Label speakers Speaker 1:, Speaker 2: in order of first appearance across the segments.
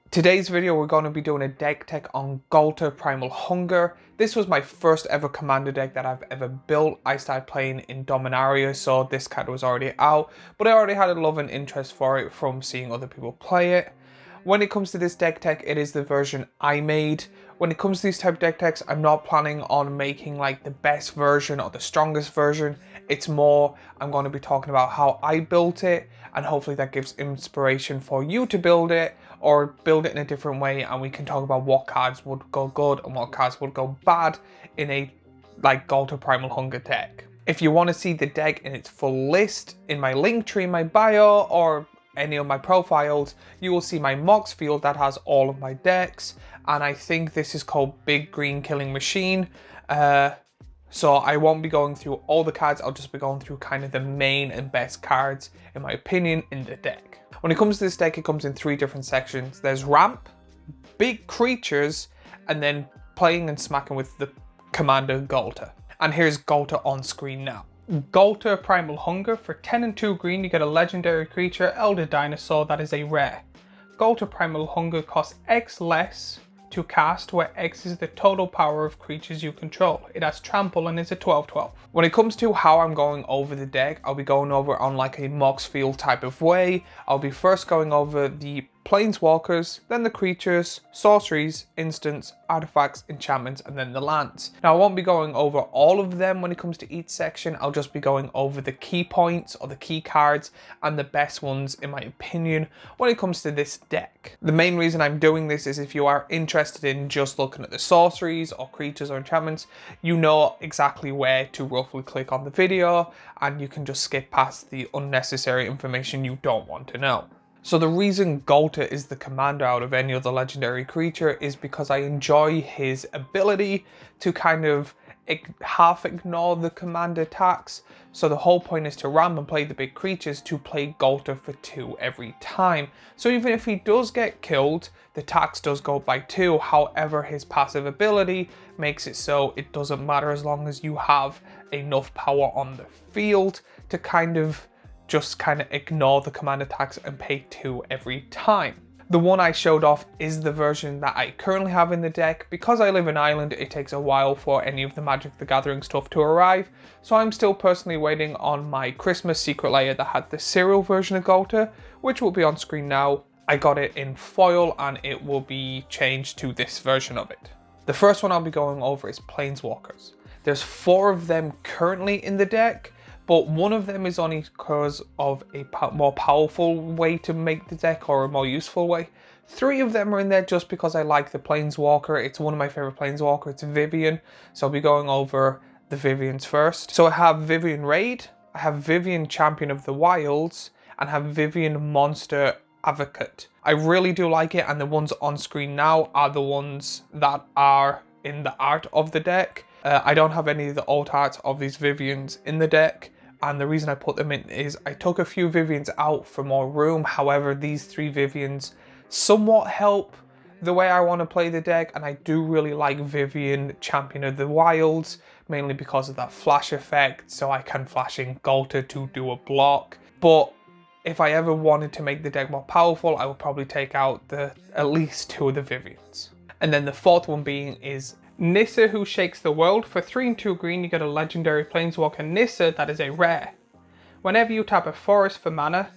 Speaker 1: Today's video we're going to be doing a deck tech on Ghalta Primal Hunger. This was my first ever commander deck that I've ever built. I started playing in Dominaria, so this card was already out, but I already had a love and interest for it from seeing other people play it. When it comes to this deck tech, it is the version I made. When it comes to these type of deck techs, I'm not planning on making like the best version or the strongest version. It's more, I'm going to be talking about how I built it, and hopefully that gives inspiration for you to build it or build it in a different way, and we can talk about what cards would go good and what cards would go bad in a like Ghalta Primal Hunger deck. If you want to see the deck in its full list, in my link tree in my bio or any of my profiles, you will see my mocks field that has all of my decks, and I think this is called Big Green Killing Machine. So I won't be going through all the cards, I'll just be going through kind of the main and best cards, in my opinion, in the deck. When it comes to this deck, it comes in 3 different sections. There's ramp, big creatures, and then playing and smacking with the commander Ghalta. And here's Ghalta on screen now. Ghalta Primal Hunger. For 10 and 2 green, you get a legendary creature, Elder Dinosaur, that is a rare. Ghalta Primal Hunger costs X less to cast, where X is the total power of creatures you control. It has trample and is a 12/12. When it comes to how I'm going over the deck, I'll be going over on like a Mox field type of way. I'll be first going over the planeswalkers, then the creatures, sorceries, instants, artifacts, enchantments, and then the lands. Now I won't be going over all of them when it comes to each section. I'll just be going over the key points or the key cards and the best ones in my opinion when it comes to this deck. The main reason I'm doing this is if you are interested in just looking at the sorceries or creatures or enchantments, you know exactly where to roughly click on the video and you can just skip past the unnecessary information you don't want to know. So the reason Ghalta is the commander out of any other legendary creature is because I enjoy his ability to kind of half ignore the command attacks. So the whole point is to ram and play the big creatures to play Ghalta for 2 every time. So even if he does get killed, the tax does go by 2. However, his passive ability makes it so it doesn't matter as long as you have enough power on the field to kind of ignore the command attacks and pay 2 every time. The one I showed off is the version that I currently have in the deck. Because I live in Ireland, it takes a while for any of the Magic the Gathering stuff to arrive, so I'm still personally waiting on my Christmas secret layer that had the cereal version of Ghalta, which will be on screen now. I got it in foil and it will be changed to this version of it. The first one I'll be going over is Planeswalkers. There's 4 of them currently in the deck, but one of them is only because of a more powerful way to make the deck or a more useful way. 3 of them are in there just because I like the Planeswalker. It's one of my favorite Planeswalker. It's Vivien. So I'll be going over the Viviens first. So I have Vivien Raid, I have Vivien Champion of the Wilds, and I have Vivien Monster Advocate. I really do like it, and the ones on screen now are the ones that are in the art of the deck. I don't have any of the alt arts of these Viviens in the deck. And the reason I put them in is I took a few Viviens out for more room. However, these 3 Viviens somewhat help the way I want to play the deck. And I do really like Vivien Champion of the Wilds, mainly because of that flash effect. So I can flash in Ghalta to do a block. But if I ever wanted to make the deck more powerful, I would probably take out at least 2 of the Viviens. And then the 4th one being is Nissa, Who Shakes the World. For 3 and 2 green, you get a legendary planeswalker Nissa that is a rare. Whenever you tap a forest for mana,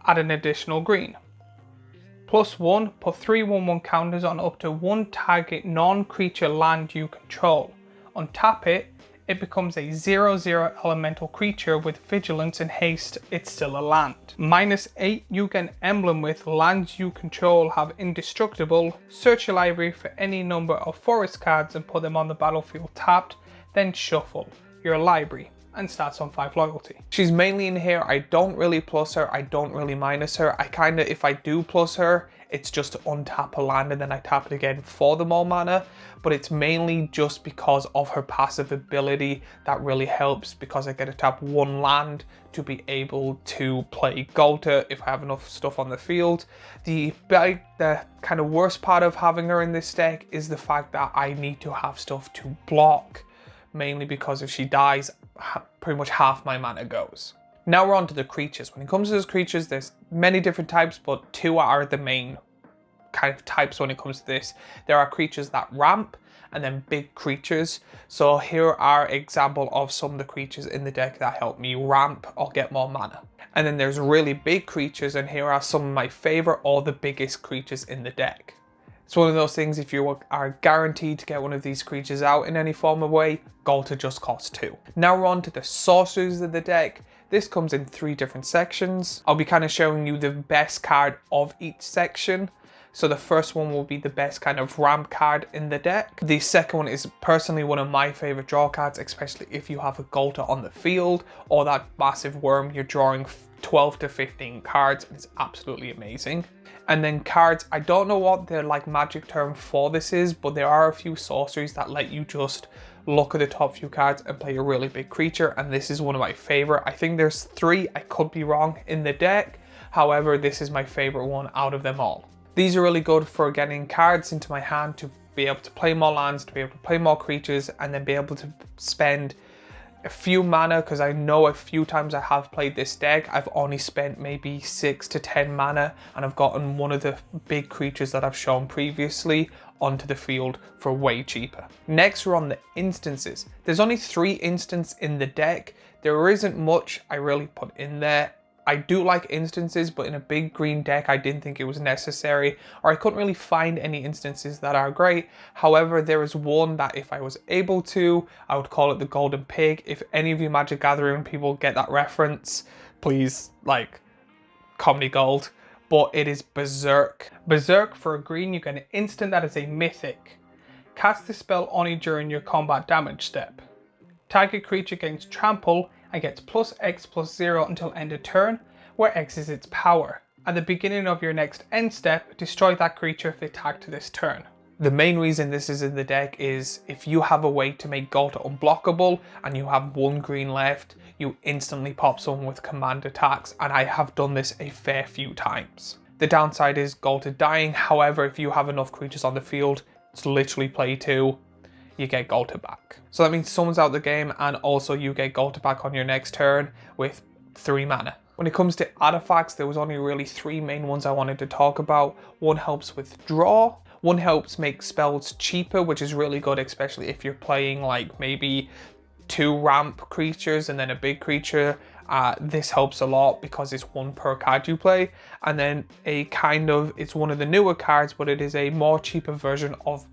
Speaker 1: add an additional green. +1, put 3 1/1 counters on up to 1 target non-creature land you control. Untap it, it becomes a 0/0 elemental creature with vigilance and haste. It's still a land. -8, you get an emblem with lands you control have indestructible. Search your library for any number of forest cards and put them on the battlefield tapped, then shuffle your library and starts on 5 loyalty. She's mainly in here. I don't really plus her, I don't really minus her. I if I do plus her, it's just to untap a land and then I tap it again for the more mana, but it's mainly just because of her passive ability that really helps, because I get to tap 1 land to be able to play Ghalta if I have enough stuff on the field. The kind of worst part of having her in this deck is the fact that I need to have stuff to block, mainly because if she dies, pretty much half my mana goes. Now we're on to the creatures. When it comes to those creatures, there's many different types, but 2 are the main kind of types when it comes to this. There are creatures that ramp, and then big creatures. So here are example of some of the creatures in the deck that help me ramp or get more mana. And then there's really big creatures, and here are some of my favorite or the biggest creatures in the deck. It's one of those things, if you are guaranteed to get one of these creatures out in any form of way, Ghalta just costs 2. Now we're on to the sorceries of the deck. This comes in 3 different sections. I'll be kind of showing you the best card of each section. So the first one will be the best kind of ramp card in the deck. The second one is personally one of my favorite draw cards, especially if you have a Ghalta on the field or that massive worm, you're drawing 12 to 15 cards, and it's absolutely amazing. And then cards, I don't know what the like magic term for this is, but there are a few sorceries that let you just look at the top few cards and play a really big creature, and this is one of my favorite. I think there's 3, I could be wrong, in the deck. However, this is my favorite one out of them all. These are really good for getting cards into my hand to be able to play more lands, to be able to play more creatures, and then be able to spend a few mana, because I know a few times I have played this deck, I've only spent maybe 6 to 10 mana, and I've gotten one of the big creatures that I've shown previously onto the field for way cheaper. Next, we're on the instances. There's only 3 instances in the deck. There isn't much I really put in there. I do like instances, but in a big green deck, I didn't think it was necessary, or I couldn't really find any instances that are great. However, there is one that if I was able to, I would call it the Golden Pig. If any of you Magic Gathering people get that reference, please, like, comedy gold. But it is Berserk. Berserk, for a green, you get an instant that is a mythic. Cast this spell only during your combat damage step. Target creature gains trample and gets +X+0 until end of turn, where X is its power. At the beginning of your next end step, destroy that creature if attacked this turn. The main reason this is in the deck is if you have a way to make Ghalta unblockable and you have 1 green left, you instantly pop someone with command attacks, and I have done this a fair few times. The downside is Ghalta dying. However, if you have enough creatures on the field, it's literally play 2. You get Ghalta back. So that means someone's out the game, and also you get Ghalta back on your next turn with 3 mana. When it comes to artifacts, there was only really 3 main ones I wanted to talk about. One helps with draw, one helps make spells cheaper, which is really good, especially if you're playing like maybe 2 ramp creatures and then a big creature. This helps a lot because it's 1 per card you play. And then it's one of the newer cards, but it is a more cheaper version of,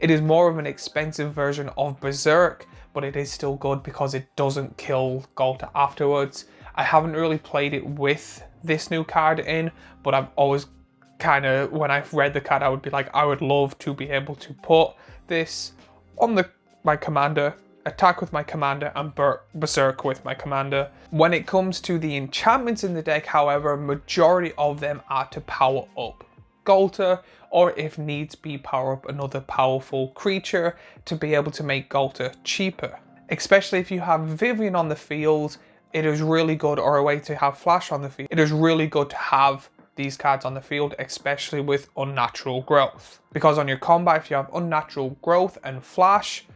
Speaker 1: it is more of an expensive version of Berserk, but it is still good because it doesn't kill Ghalta afterwards. I haven't really played it with this new card in, but I've always kind of, when I've read the card, I would be like, I would love to be able to put this on my commander, attack with my commander, and Berserk with my commander. When it comes to the enchantments in the deck, however, majority of them are to power up Ghalta, or if needs be, power up another powerful creature to be able to make Ghalta cheaper. Especially if you have Vivian on the field, it is really good, or a way to have Flash on the field. It is really good to have these cards on the field, especially with Unnatural Growth. Because on your combat, if you have Unnatural Growth and Flash,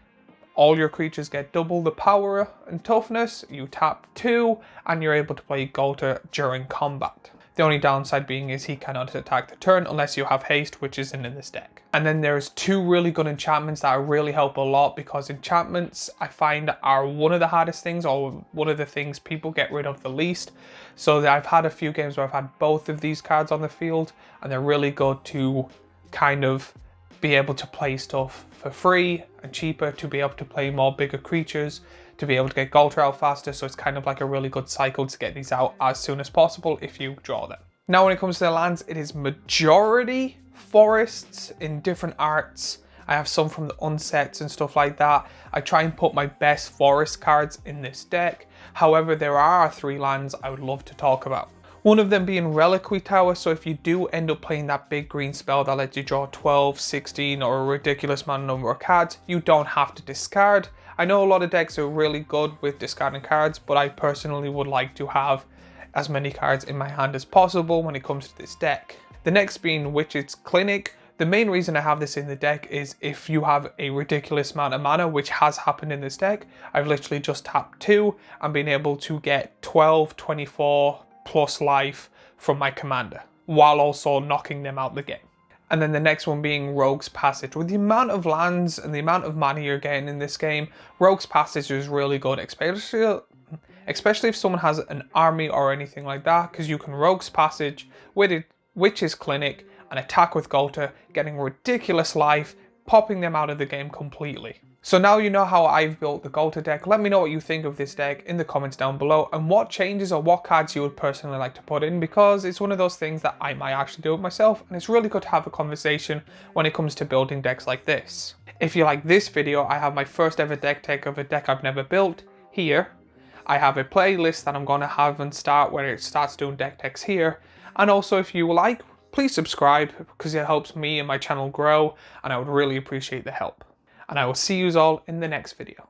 Speaker 1: all your creatures get double the power and toughness, you tap 2, and you're able to play Ghalta during combat. The only downside being is he cannot attack the turn unless you have haste, which isn't in this deck. And then there's 2 really good enchantments that really help a lot, because enchantments I find are one of the hardest things, or one of the things people get rid of the least. So I've had a few games where I've had both of these cards on the field, and they're really good to kind of be able to play stuff for free and cheaper, to be able to play more bigger creatures, to be able to get Ghalta out faster. So it's kind of like a really good cycle to get these out as soon as possible if you draw them. Now when it comes to the lands, it is majority forests in different arts. I have some from the unsets and stuff like that. I try and put my best forest cards in this deck. However, there are 3 lands I would love to talk about. One of them being Reliquary Tower, so if you do end up playing that big green spell that lets you draw 12, 16 or a ridiculous amount of number of cards, you don't have to discard. I know a lot of decks are really good with discarding cards, but I personally would like to have as many cards in my hand as possible when it comes to this deck. The next being Witch's Clinic. The main reason I have this in the deck is if you have a ridiculous amount of mana, which has happened in this deck. I've literally just tapped 2 and been able to get 12, 24 plus life from my commander. while also knocking them out the game. And then the next one being Rogue's Passage. With the amount of lands and the amount of money you're getting in this game, Rogue's Passage is really good, especially if someone has an army or anything like that, because you can Rogue's Passage with it, Witch's Clinic, and attack with Ghalta, getting ridiculous life, popping them out of the game completely. So now you know how I've built the Ghalta deck. Let me know what you think of this deck in the comments down below, and what changes or what cards you would personally like to put in, because it's one of those things that I might actually do it myself, and it's really good to have a conversation when it comes to building decks like this. If you like this video, I have my first ever deck tech of a deck I've never built here. I have a playlist that I'm going to have and start where it starts doing deck techs here. And also, if you like, please subscribe, because it helps me and my channel grow, and I would really appreciate the help. And I will see you all in the next video.